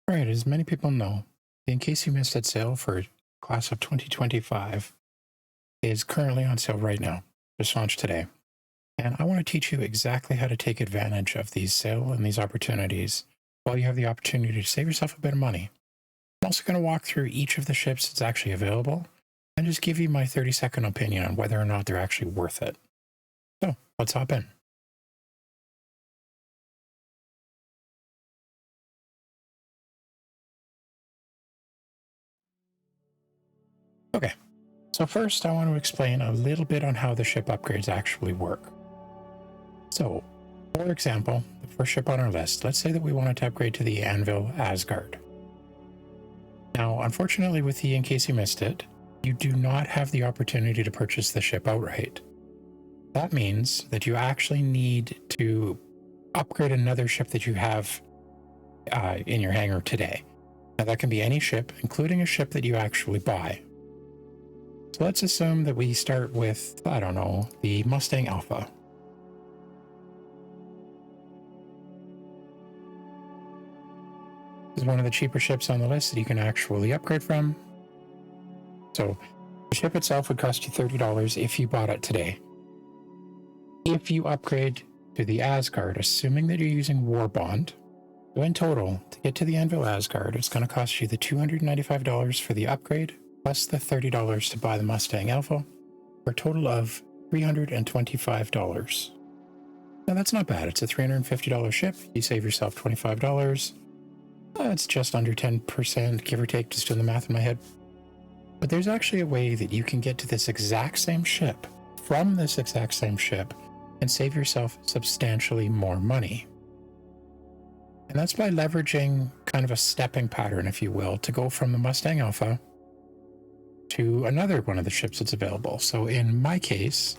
Alright, as many people know, in case you missed it, sale for class of 2025 is currently on sale right now. Just launched today. And I want to teach you exactly how to take advantage of these sale and these opportunities while you have the opportunity to save yourself a bit of money. I'm also going to walk through each of the ships that's actually available and just give you my 30-second opinion on whether or not they're actually worth it. So let's hop in. Okay, so first I want to explain a little bit on how the ship upgrades actually work. So, for example, the first ship on our list, let's say that we wanted to upgrade to the Anvil Asgard. Now, unfortunately with the, in case you missed it, you do not have the opportunity to purchase the ship outright. That means that you actually need to upgrade another ship that you have in your hangar today. Now that can be any ship, including a ship that you actually buy. So let's assume that we start with, I don't know, the Mustang Alpha. This is one of the cheaper ships on the list that you can actually upgrade from. So the ship itself would cost you $30 if you bought it today. If you upgrade to the Asgard, assuming that you're using War Bond, so in total, to get to the Anvil Asgard, it's going to cost you the $295 for the upgrade, plus the $30 to buy the Mustang Alpha, for a total of $325. Now that's not bad. It's a $350 ship. You save yourself $25. It's just under 10%, give or take, just doing the math in my head. But there's actually a way that you can get to this exact same ship, from this exact same ship, and save yourself substantially more money. And that's by leveraging kind of a stepping pattern, if you will, to go from the Mustang Alpha to another one of the ships that's available. So in my case,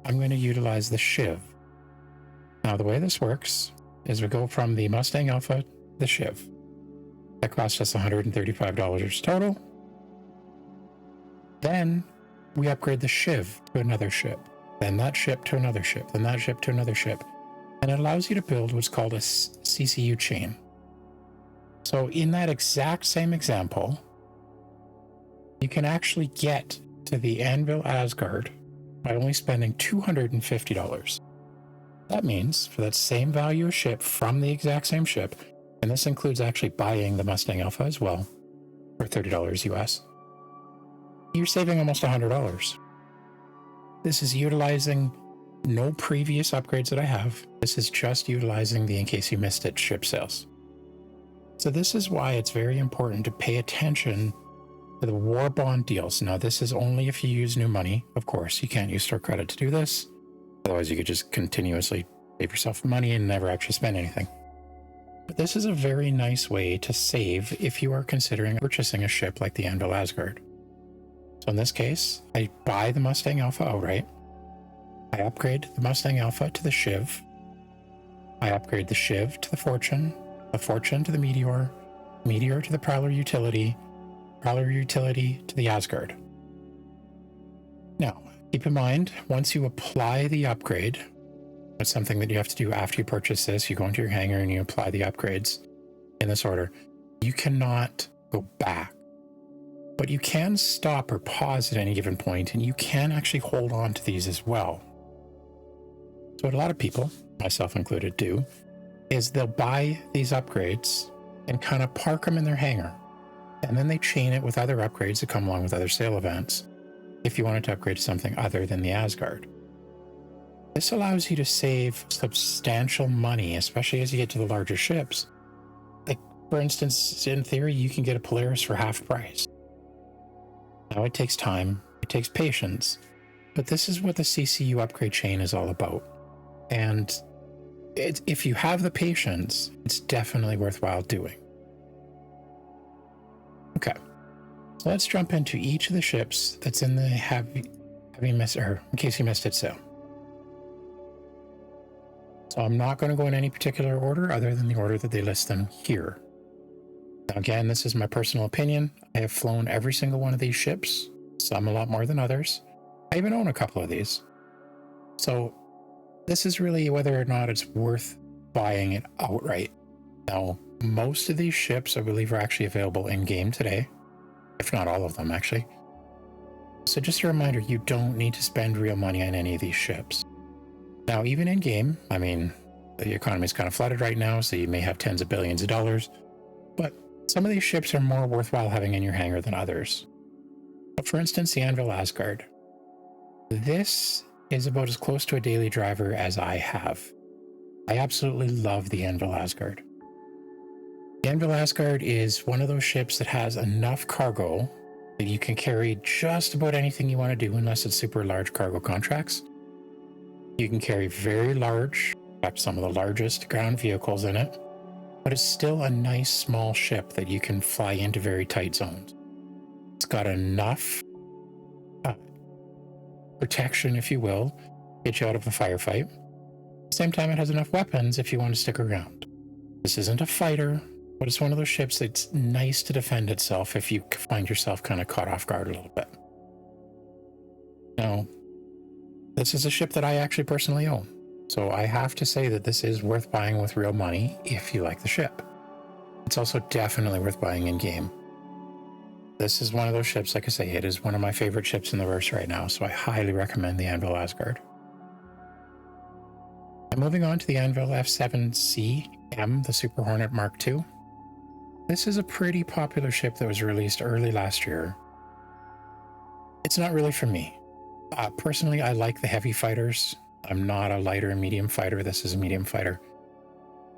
I'm going to utilize the Shiv. Now the way this works is we go from the Mustang Alpha to the Shiv. That cost us $135 total. Then we upgrade the Shiv to another ship, then that ship to another ship, then that ship to another ship. And it allows you to build what's called a CCU chain. So in that exact same example, you can actually get to the Anvil Asgard by only spending $250. That means for that same value of ship from the exact same ship, and this includes actually buying the Mustang Alpha as well, for $30 US, you're saving almost $100. This is utilizing no previous upgrades that I have. This is just utilizing the in case you missed it ship sales. So this is why it's very important to pay attention to the War Bond deals. Now this is only if you use new money. Of course, you can't use store credit to do this. Otherwise you could just continuously save yourself money and never actually spend anything. But this is a very nice way to save if you are considering purchasing a ship like the Anvil Asgard. So in this case, I buy the Mustang Alpha outright. I upgrade the Mustang Alpha to the Shiv. I upgrade the Shiv to the Fortune to the Meteor, Meteor to the Prowler utility to the Asgard. Now, keep in mind, once you apply the upgrade, that's something that you have to do after you purchase this. You go into your hangar and you apply the upgrades in this order. You cannot go back, but you can stop or pause at any given point, and you can actually hold on to these as well. So what a lot of people, myself included, do is they'll buy these upgrades and kind of park them in their hangar, and then they chain it with other upgrades that come along with other sale events if you wanted to upgrade to something other than the Asgard. This allows you to save substantial money, especially as you get to the larger ships. Like, for instance, in theory, you can get a Polaris for half price. Now it takes time, it takes patience, but this is what the CCU upgrade chain is all about. And if you have the patience, it's definitely worthwhile doing. Okay, so let's jump into each of the ships that's in the heavy miss, or in case you missed it sale. So I'm not going to go in any particular order other than the order that they list them here. Now again, this is my personal opinion. I have flown every single one of these ships, some a lot more than others. I even own a couple of these. So this is really whether or not it's worth buying it outright. Now, most of these ships, I believe, are actually available in-game today, if not all of them, actually. So just a reminder, you don't need to spend real money on any of these ships. Now, even in-game, I mean, the economy is kind of flooded right now, so you may have tens of billions of dollars, but some of these ships are more worthwhile having in your hangar than others. But for instance, the Anvil Asgard. This is about as close to a daily driver as I have. I absolutely love the Anvil Asgard. The Anvil Asgard is one of those ships that has enough cargo that you can carry just about anything you want to do, unless it's super large cargo contracts. You can carry very large, in fact, some of the largest ground vehicles in it, but it's still a nice small ship that you can fly into very tight zones. It's got enough protection, if you will, get you out of a firefight. At the same time, it has enough weapons if you want to stick around. This isn't a fighter, but it's one of those ships that's nice to defend itself if you find yourself kind of caught off guard a little bit. Now, this is a ship that I actually personally own, so I have to say that this is worth buying with real money if you like the ship. It's also definitely worth buying in-game. This is one of those ships, like I say, it is one of my favorite ships in the verse right now, so I highly recommend the Anvil Asgard. And moving on to the Anvil F7C-M, the Super Hornet Mark II. This is a pretty popular ship that was released early last year. It's not really for me. Personally, I like the heavy fighters. I'm not a lighter and medium fighter. This is a medium fighter.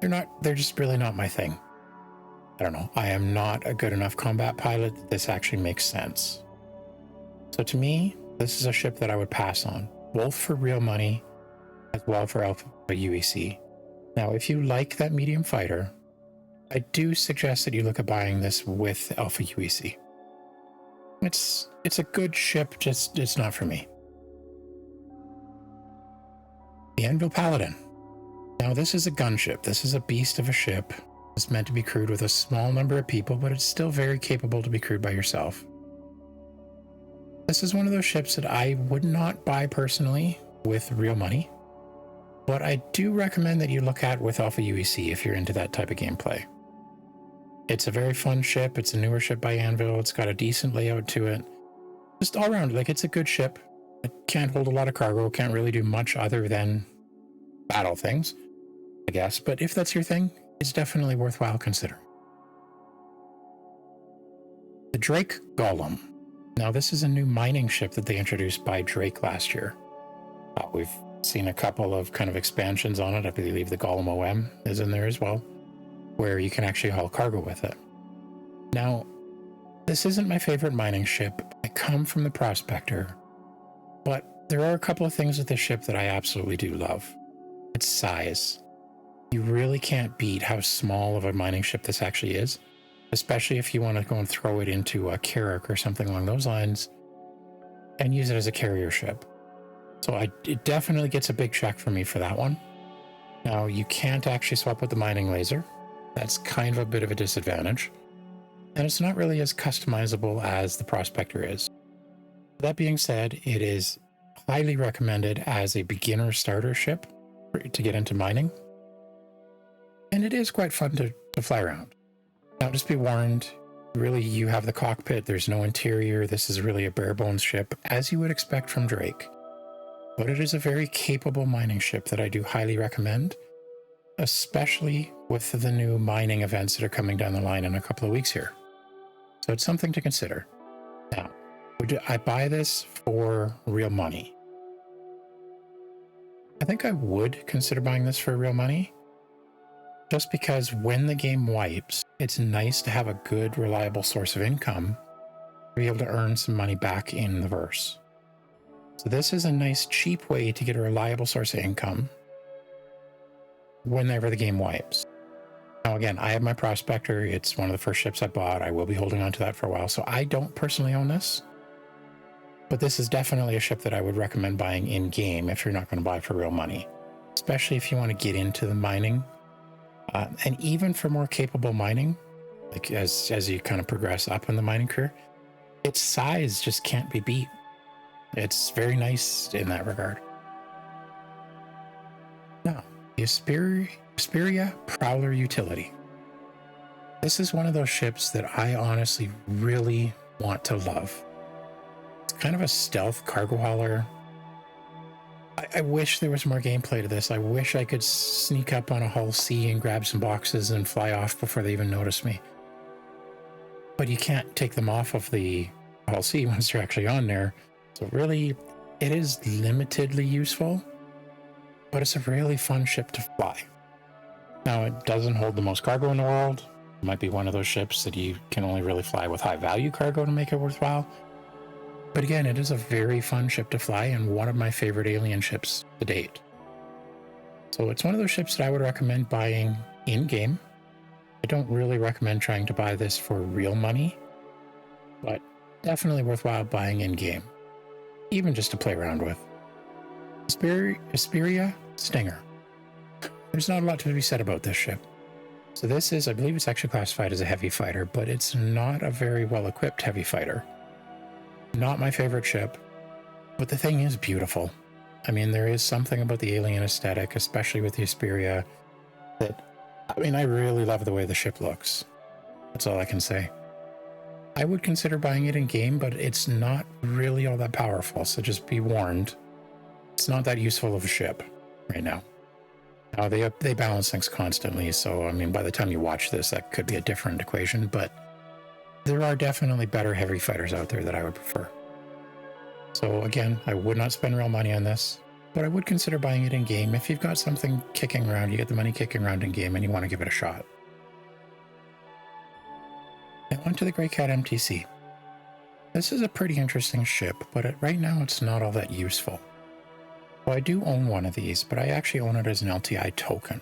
They're just really not my thing. I don't know. I am not a good enough combat pilot that this actually makes sense. So to me, this is a ship that I would pass on, both for real money as well for Alpha UEC. Now, if you like that medium fighter, I do suggest that you look at buying this with Alpha UEC. It's a good ship, just it's not for me. The Anvil Paladin. Now, this is a gunship. This is a beast of a ship. It's meant to be crewed with a small number of people, but it's still very capable to be crewed by yourself. This is one of those ships that I would not buy personally with real money, but I do recommend that you look at with Alpha UEC if you're into that type of gameplay. It's a very fun ship. It's a newer ship by Anvil. It's got a decent layout to it. Just all around, like, it's a good ship. It can't hold a lot of cargo. Can't really do much other than battle things, I guess. But if that's your thing, it's definitely worthwhile considering. The Drake Golem. Now, this is a new mining ship that they introduced by Drake last year. We've seen a couple of kind of expansions on it. I believe the Golem OM is in there as well, where you can actually haul cargo with it. Now, this isn't my favorite mining ship. I come from the Prospector, but there are a couple of things with this ship that I absolutely do love. Its size. You really can't beat how small of a mining ship this actually is, especially if you want to go and throw it into a Carrack or something along those lines and use it as a carrier ship. So it definitely gets a big check for me for that one. Now, you can't actually swap with the mining laser. That's kind of a bit of a disadvantage. And it's not really as customizable as the Prospector is. That being said, it is highly recommended as a beginner starter ship to get into mining. And it is quite fun to fly around. Now, just be warned, really, you have the cockpit. There's no interior. This is really a bare bones ship, as you would expect from Drake. But it is a very capable mining ship that I do highly recommend, especially with the new mining events that are coming down the line in a couple of weeks here. So it's something to consider. Now, would I buy this for real money? I think I would consider buying this for real money, just because when the game wipes, it's nice to have a good, reliable source of income to be able to earn some money back in the verse. So this is a nice, cheap way to get a reliable source of income whenever the game wipes. Now, again, I have my Prospector. It's one of the first ships I bought. I will be holding on to that for a while. So I don't personally own this, but this is definitely a ship that I would recommend buying in-game if you're not going to buy for real money, especially if you want to get into the mining. And even for more capable mining, like as you kind of progress up in the mining career, its size just can't be beat. It's very nice in that regard. Now, the Esperia Prowler utility. This is one of those ships that I honestly really want to love. It's kind of a stealth cargo hauler. I wish there was more gameplay to this. I wish I could sneak up on a hull C and grab some boxes and fly off before they even notice me. But you can't take them off of the hull C once they're actually on there. So really, it is limitedly useful, but it's a really fun ship to fly. Now, it doesn't hold the most cargo in the world. It might be one of those ships that you can only really fly with high value cargo to make it worthwhile. But again, it is a very fun ship to fly and one of my favorite alien ships to date. So it's one of those ships that I would recommend buying in-game. I don't really recommend trying to buy this for real money, but definitely worthwhile buying in-game, even just to play around with. Esperia Stinger. There's not a lot to be said about this ship. So this is, I believe it's actually classified as a heavy fighter, but it's not a very well-equipped heavy fighter. Not my favorite ship, but the thing is beautiful. I mean, there is something about the alien aesthetic, especially with the Esperia, that, I mean, I really love the way the ship looks. That's all I can say. I would consider buying it in game, but it's not really all that powerful, so just be warned. It's not that useful of a ship right now. Now, they balance things constantly, so, I mean, by the time you watch this, that could be a different equation, but there are definitely better heavy fighters out there that I would prefer. So again, I would not spend real money on this, but I would consider buying it in game if you've got something kicking around, you get the money kicking around in game and you want to give it a shot. I went to the Greycat MTC. This is a pretty interesting ship, but right now it's not all that useful. Well, I do own one of these, but I actually own it as an LTI token.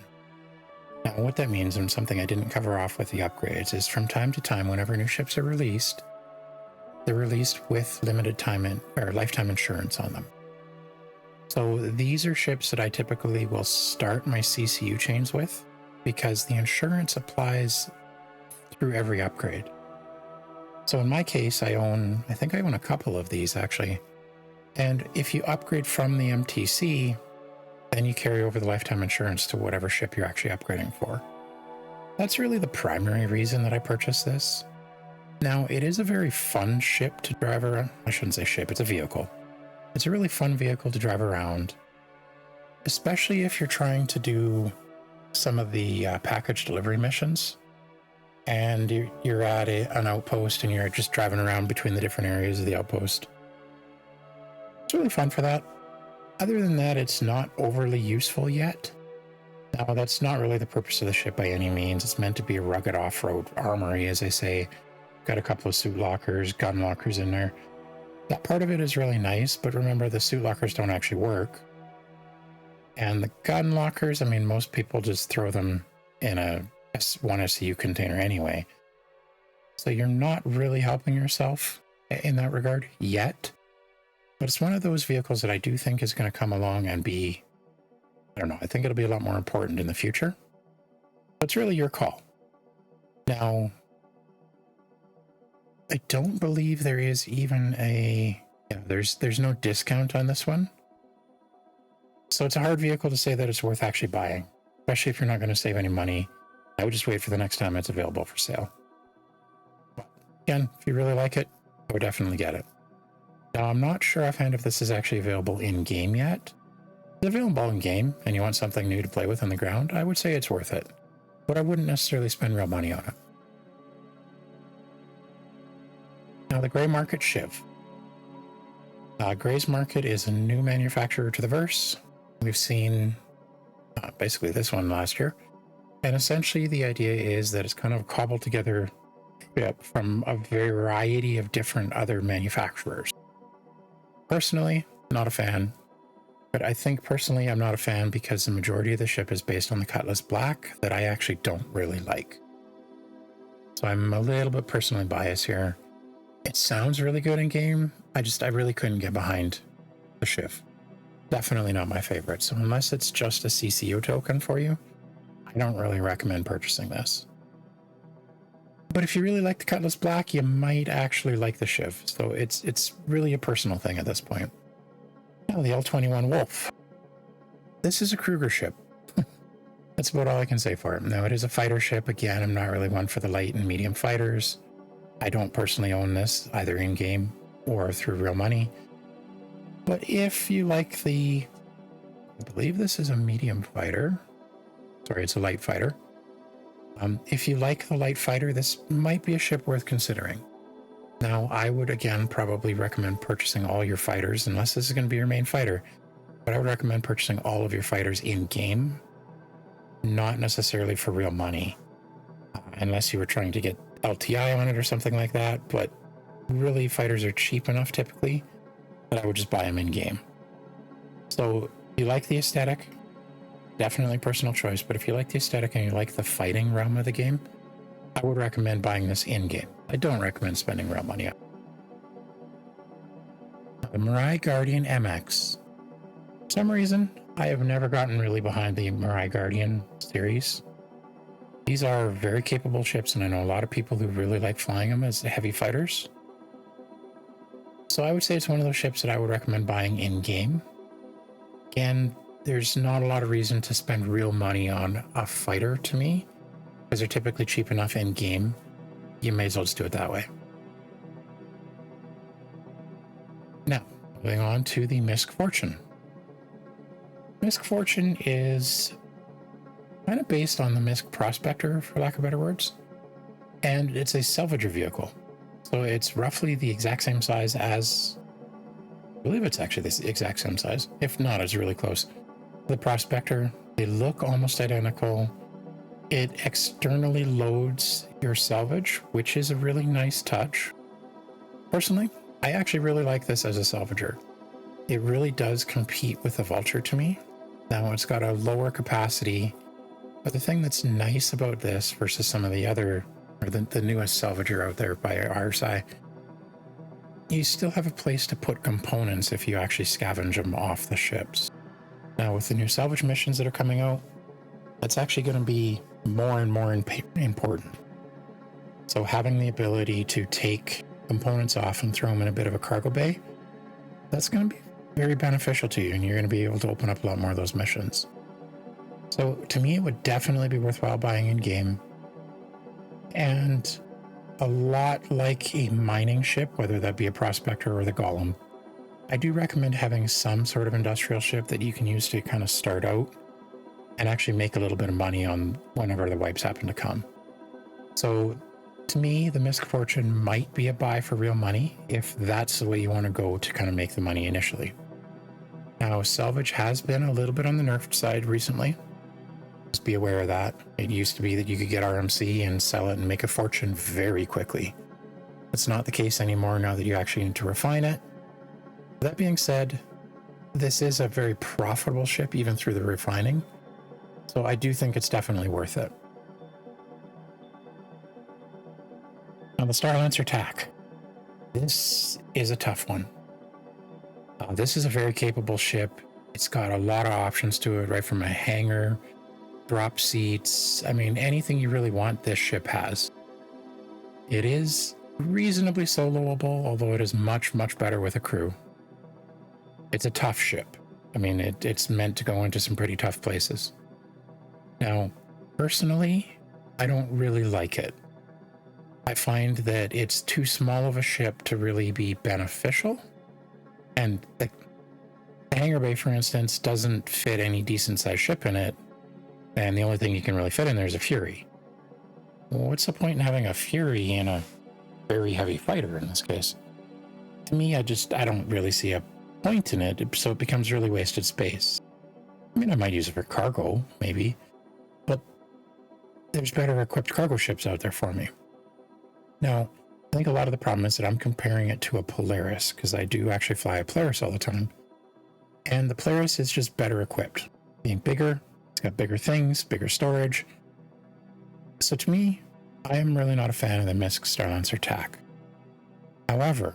Now, what that means, and something I didn't cover off with the upgrades, is from time to time, whenever new ships are released, they're released with limited time or lifetime insurance on them. So these are ships that I typically will start my CCU chains with, because the insurance applies through every upgrade. So in my case, I think I own a couple of these actually. And if you upgrade from the MTC, then you carry over the lifetime insurance to whatever ship you're actually upgrading for. That's really the primary reason that I purchased this. Now, it is a very fun ship to drive around. I shouldn't say ship, it's a vehicle. It's a really fun vehicle to drive around, especially if you're trying to do some of the package delivery missions. And you're at an outpost and you're just driving around between the different areas of the outpost. It's really fun for that. Other than that, it's not overly useful yet. Now, that's not really the purpose of the ship by any means. It's meant to be a rugged off-road armory, as they say. Got a couple of suit lockers, gun lockers in there. That part of it is really nice, but remember, the suit lockers don't actually work. And the gun lockers, I mean, most people just throw them in one SCU container anyway. So you're not really helping yourself in that regard yet. But it's one of those vehicles that I do think is going to come along and be, I don't know, I think it'll be a lot more important in the future. But it's really your call. Now, I don't believe there is even there's no discount on this one. So it's a hard vehicle to say that it's worth actually buying, especially if you're not going to save any money. I would just wait for the next time it's available for sale. But again, if you really like it, I would definitely get it. Now, I'm not sure offhand if this is actually available in-game yet. If it's available in-game and you want something new to play with on the ground, I would say it's worth it. But I wouldn't necessarily spend real money on it. Now, the Grey Market Shiv. Grey's Market is a new manufacturer to the verse. We've seen basically this one last year. And essentially the idea is that it's kind of cobbled together from a variety of different other manufacturers. Personally, not a fan. But I think personally I'm not a fan because the majority of the ship is based on the Cutlass Black that I actually don't really like. So I'm a little bit personally biased here. It sounds really good in game. I really couldn't get behind the Shiv. Definitely not my favorite. So unless it's just a CCU token for you, I don't really recommend purchasing this. But if you really like the Cutlass Black, you might actually like the Shiv. So it's really a personal thing at this point. Now, the L-21 Wolf. This is a Kruger ship. That's about all I can say for it. Now, it is a fighter ship. Again, I'm not really one for the light and medium fighters. I don't personally own this, either in-game or through real money. But if you like I believe this is a medium fighter. Sorry, it's a light fighter. If you like the light fighter, this might be a ship worth considering. Now, I would, again, probably recommend purchasing all your fighters, unless this is going to be your main fighter. But I would recommend purchasing all of your fighters in-game, not necessarily for real money, unless you were trying to get LTI on it or something like that. But really, fighters are cheap enough typically that I would just buy them in-game. So if you like the aesthetic, definitely personal choice, but if you like the aesthetic and you like the fighting realm of the game, I would recommend buying this in-game. I don't recommend spending real money on it. The Mirai Guardian MX. For some reason, I have never gotten really behind the Mirai Guardian series. These are very capable ships, and I know a lot of people who really like flying them as heavy fighters. So I would say it's one of those ships that I would recommend buying in-game. Again, there's not a lot of reason to spend real money on a fighter to me, because they're typically cheap enough in-game. You may as well just do it that way. Now, moving on to the MISC Fortune. MISC Fortune is kind of based on the MISC Prospector, for lack of better words, and it's a salvager vehicle. So it's roughly the exact same size as, I believe it's actually the exact same size. If not, it's really close. The Prospector, they look almost identical. It externally loads your salvage, which is a really nice touch. Personally, I actually really like this as a salvager. It really does compete with the Vulture to me. Now, it's got a lower capacity, but the thing that's nice about this versus some of the other, or the newest salvager out there by RSI, you still have a place to put components if you actually scavenge them off the ships. Now, with the new salvage missions that are coming out, that's actually going to be more and more important. So having the ability to take components off and throw them in a bit of a cargo bay, that's going to be very beneficial to you, and you're going to be able to open up a lot more of those missions. So to me, it would definitely be worthwhile buying in-game. And a lot like a mining ship, whether that be a Prospector or the Golem, I do recommend having some sort of industrial ship that you can use to kind of start out and actually make a little bit of money on whenever the wipes happen to come. So to me, the MISC Fortune might be a buy for real money if that's the way you want to go to kind of make the money initially. Now, salvage has been a little bit on the nerfed side recently. Just be aware of that. It used to be that you could get RMC and sell it and make a fortune very quickly. It's not the case anymore now that you actually need to refine it. That being said, this is a very profitable ship even through the refining. So I do think it's definitely worth it. Now, the Starlancer TAC. This is a tough one. This is a very capable ship. It's got a lot of options to it, right from a hangar, drop seats. I mean, anything you really want, this ship has. It is reasonably soloable, although it is much, much better with a crew. It's a tough ship. I mean, it's meant to go into some pretty tough places. Now, personally, I don't really like it. I find that it's too small of a ship to really be beneficial. And the hangar bay, for instance, doesn't fit any decent sized ship in it. And the only thing you can really fit in there is a Fury. Well, what's the point in having a Fury in a very heavy fighter in this case? To me, I don't really see a point in it, so it becomes really wasted space. I mean, I might use it for cargo, maybe, but there's better equipped cargo ships out there for me. Now, I think a lot of the problem is that I'm comparing it to a Polaris, because I do actually fly a Polaris all the time. And the Polaris is just better equipped. Being bigger, it's got bigger things, bigger storage. So to me, I am really not a fan of the MISC Starlancer TAC. However,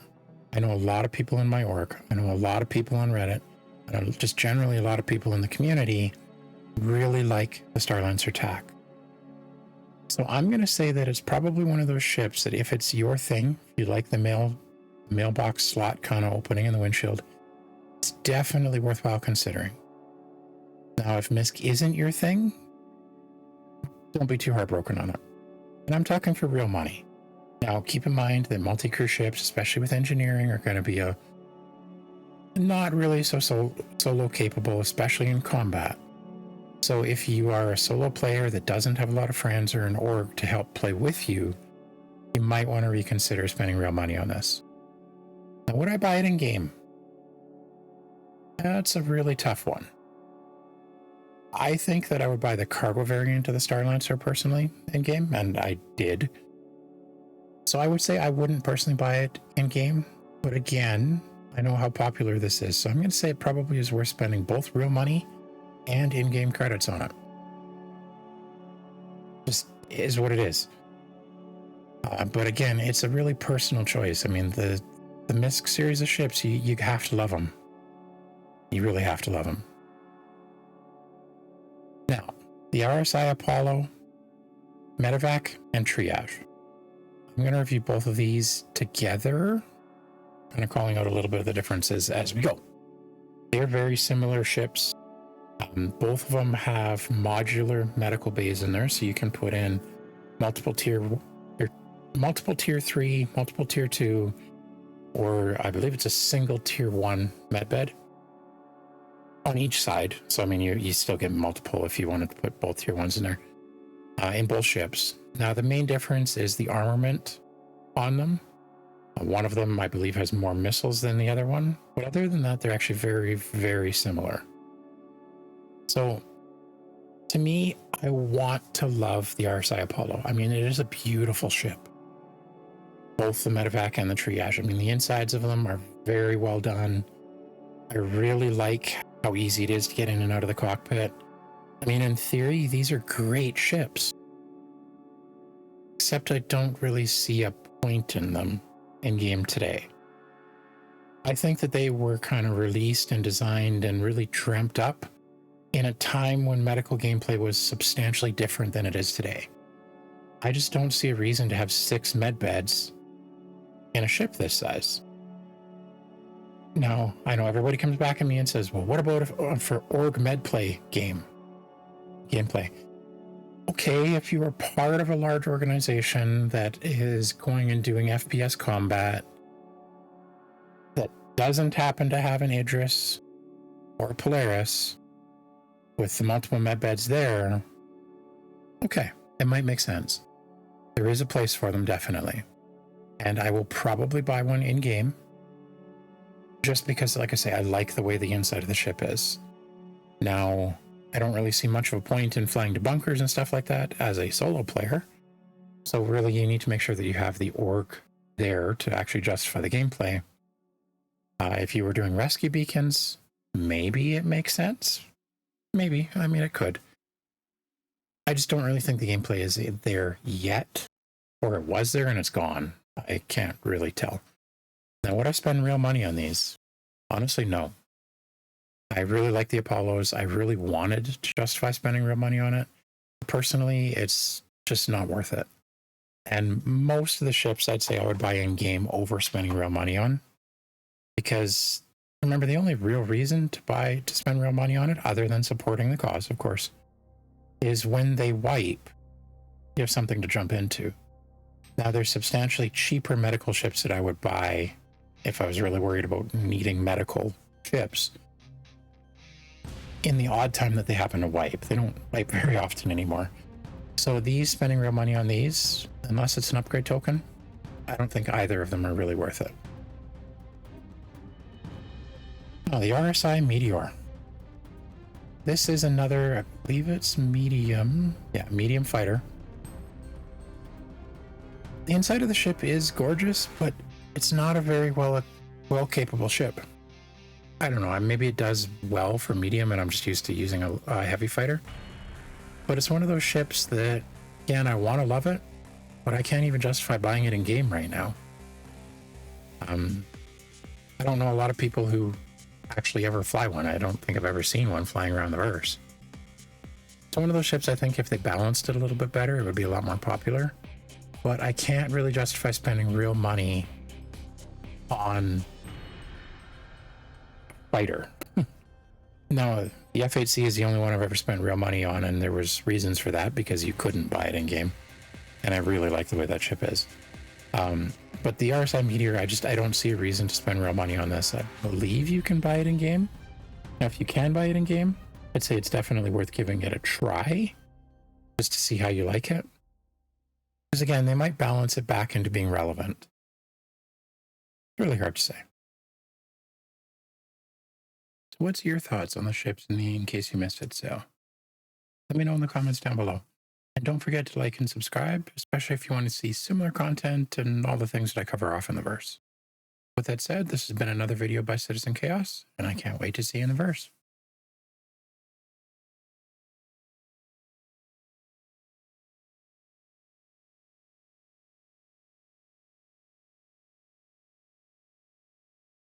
I know a lot of people in my org, I know a lot of people on Reddit, and just generally a lot of people in the community really like the Starlancer TAC. So I'm going to say that it's probably one of those ships that if it's your thing, if you like the mailbox slot kind of opening in the windshield, it's definitely worthwhile considering. Now, if MISC isn't your thing, don't be too heartbroken on it. And I'm talking for real money. Now, keep in mind that multi-crew ships, especially with engineering, are going to be not really so solo capable, especially in combat. So if you are a solo player that doesn't have a lot of friends or an org to help play with you, you might want to reconsider spending real money on this. Now, would I buy it in game? That's a really tough one. I think that I would buy the cargo variant of the Starlancer personally in game, and I did. So I would say I wouldn't personally buy it in game, but again, I know how popular this is, so I'm going to say it probably is worth spending both real money and in-game credits on it. Just is what it is. But again, it's a really personal choice. I mean, the MISC series of ships, you have to love them. You really have to love them. Now, the RSI Apollo, Medevac, and Triage. I'm going to review both of these together, kind of calling out a little bit of the differences as we go. They're very similar ships. Both of them have modular medical bays in there, so you can put in multiple tier 3, multiple tier 2, or I believe it's a single tier 1 medbed on each side. So I mean, you still get multiple if you wanted to put both tier 1s in there in both ships. Now the main difference is the armament on them. One of them I believe has more missiles than the other one, but other than that, they're actually very, very similar. So to me, I want to love the RSI Apollo. I mean, it is a beautiful ship. Both the Medevac and the Triage. I mean, the insides of them are very well done. I really like how easy it is to get in and out of the cockpit. I mean, in theory, these are great ships. Except I don't really see a point in them in game today. I think that they were kind of released and designed and really dreamt up in a time when medical gameplay was substantially different than it is today. I just don't see a reason to have 6 medbeds in a ship this size. Now, I know everybody comes back at me and says, well, what about for org medplay gameplay? Okay, if you are part of a large organization that is going and doing FPS combat that doesn't happen to have an Idris or a Polaris with the multiple medbeds there, okay, it might make sense. There is a place for them, definitely. And I will probably buy one in-game, just because, like I say, I like the way the inside of the ship is. Now, I don't really see much of a point in flying to bunkers and stuff like that as a solo player. So really, you need to make sure that you have the org there to actually justify the gameplay. If you were doing rescue beacons, maybe it makes sense. Maybe. I mean, it could. I just don't really think the gameplay is there yet. Or it was there and it's gone. I can't really tell. Now, would I spend real money on these? Honestly, no. I really like the Apollos. I really wanted to justify spending real money on it. Personally, it's just not worth it. And most of the ships I'd say I would buy in game over spending real money on. Because remember, the only real reason to spend real money on it, other than supporting the cause, of course, is when they wipe, you have something to jump into. Now, there's substantially cheaper medical ships that I would buy if I was really worried about needing medical ships. In the odd time that they happen to wipe. They don't wipe very often anymore. So these, spending real money on these, unless it's an upgrade token, I don't think either of them are really worth it. Oh, the RSI Meteor. This is another, I believe it's medium. Yeah, medium fighter. The inside of the ship is gorgeous, but it's not a very well capable ship. I don't know, maybe it does well for medium and I'm just used to using a heavy fighter. But it's one of those ships that, again, I want to love it, but I can't even justify buying it in game right now. I don't know a lot of people who actually ever fly one. I don't think I've ever seen one flying around the verse. It's one of those ships I think if they balanced it a little bit better, it would be a lot more popular. But I can't really justify spending real money on fighter. Now, the F8C is the only one I've ever spent real money on, and there was reasons for that because you couldn't buy it in game, and I really like the way that ship is. But the RSI Meteor, I don't see a reason to spend real money on this. I believe you can buy it in game. Now, if you can buy it in game, I'd say it's definitely worth giving it a try, just to see how you like it. Because again, they might balance it back into being relevant. It's really hard to say. So what's your thoughts on the ships in case you missed it? So let me know in the comments down below. And don't forget to like and subscribe, especially if you want to see similar content and all the things that I cover off in the verse. With that said, this has been another video by Citizen Chaos, and I can't wait to see you in the verse.